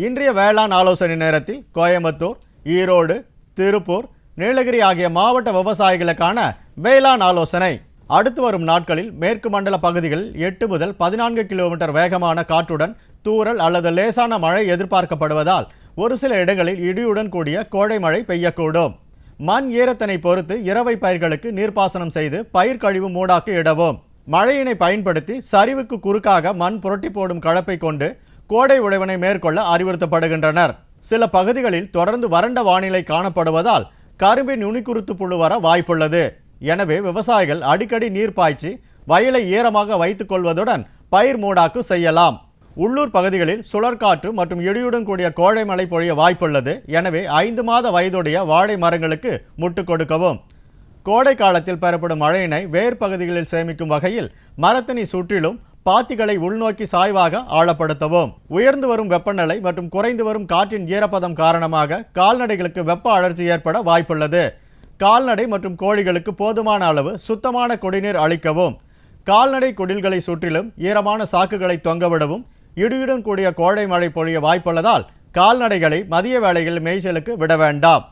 இன்றைய வேளாண் ஆலோசனை நேரத்தில் கோயம்புத்தூர், ஈரோடு, திருப்பூர், நீலகிரி ஆகிய மாவட்ட விவசாயிகளுக்கான வேளாண் ஆலோசனை. அடுத்து வரும் நாட்களில் மேற்கு மண்டல பகுதிகளில் 8 முதல் 14 கிலோமீட்டர் வேகமான காற்றுடன் தூறல் அல்லது லேசான மழை எதிர்பார்க்கப்படுவதால் ஒரு சில இடங்களில் இடியுடன் கூடிய கோடை மழை பெய்யக்கூடும். மண் ஈரத்தினை பொறுத்து இரவை பயிர்களுக்கு நீர்ப்பாசனம் செய்து பயிர் கழிவு மூடாக்கு இடவும். மழையினை பயன்படுத்தி சரிவுக்கு குறுக்காக மண் புரட்டி போடும் கலப்பை கொண்டு கோடை உழவினை மேற்கொள்ள அறிவுறுத்தப்படுகின்றனர். சில பகுதிகளில் தொடர்ந்து வறண்ட வானிலை காணப்படுவதால் கரும்பின் நுனிக்குருத்து புழு வர வாய்ப்புள்ளது. எனவே விவசாயிகள் அடிக்கடி நீர் பாய்ச்சி வயலை ஈரமாக வைத்துக் கொள்வதுடன் பயிர் மூடாக்கு செய்யலாம். உள்ளூர் பகுதிகளில் சுழற்காற்று மற்றும் இடியுடன் கூடிய கோடை மழை பொழிய வாய்ப்புள்ளது. எனவே 5 மாத வயதுடைய வாழை மரங்களுக்கு முட்டு கொடுக்கவும். கோடை காலத்தில் பெறப்படும் மழையினை வேர் பகுதிகளில் சேமிக்கும் வகையில் மரத்தினை சுற்றிலும் பாத்திகளை உள்நோக்கி சாய்வாக ஆழப்படுத்தவும். உயர்ந்து வரும் வெப்பநிலை மற்றும் குறைந்து வரும் காற்றின் ஈரப்பதம் காரணமாக கால்நடைகளுக்கு வெப்ப அழற்சி ஏற்பட வாய்ப்புள்ளது. கால்நடை மற்றும் கோழிகளுக்கு போதுமான அளவு சுத்தமான குடிநீர் அளிக்கவும். கால்நடை குடில்களை சுற்றிலும் ஈரமான சாக்குகளை தொங்கவிடவும். இடியுடன் கூடிய கோடை மழை பொழிய வாய்ப்புள்ளதால் கால்நடைகளை மதிய வேளையில் மேய்ச்சலுக்கு விட வேண்டாம்.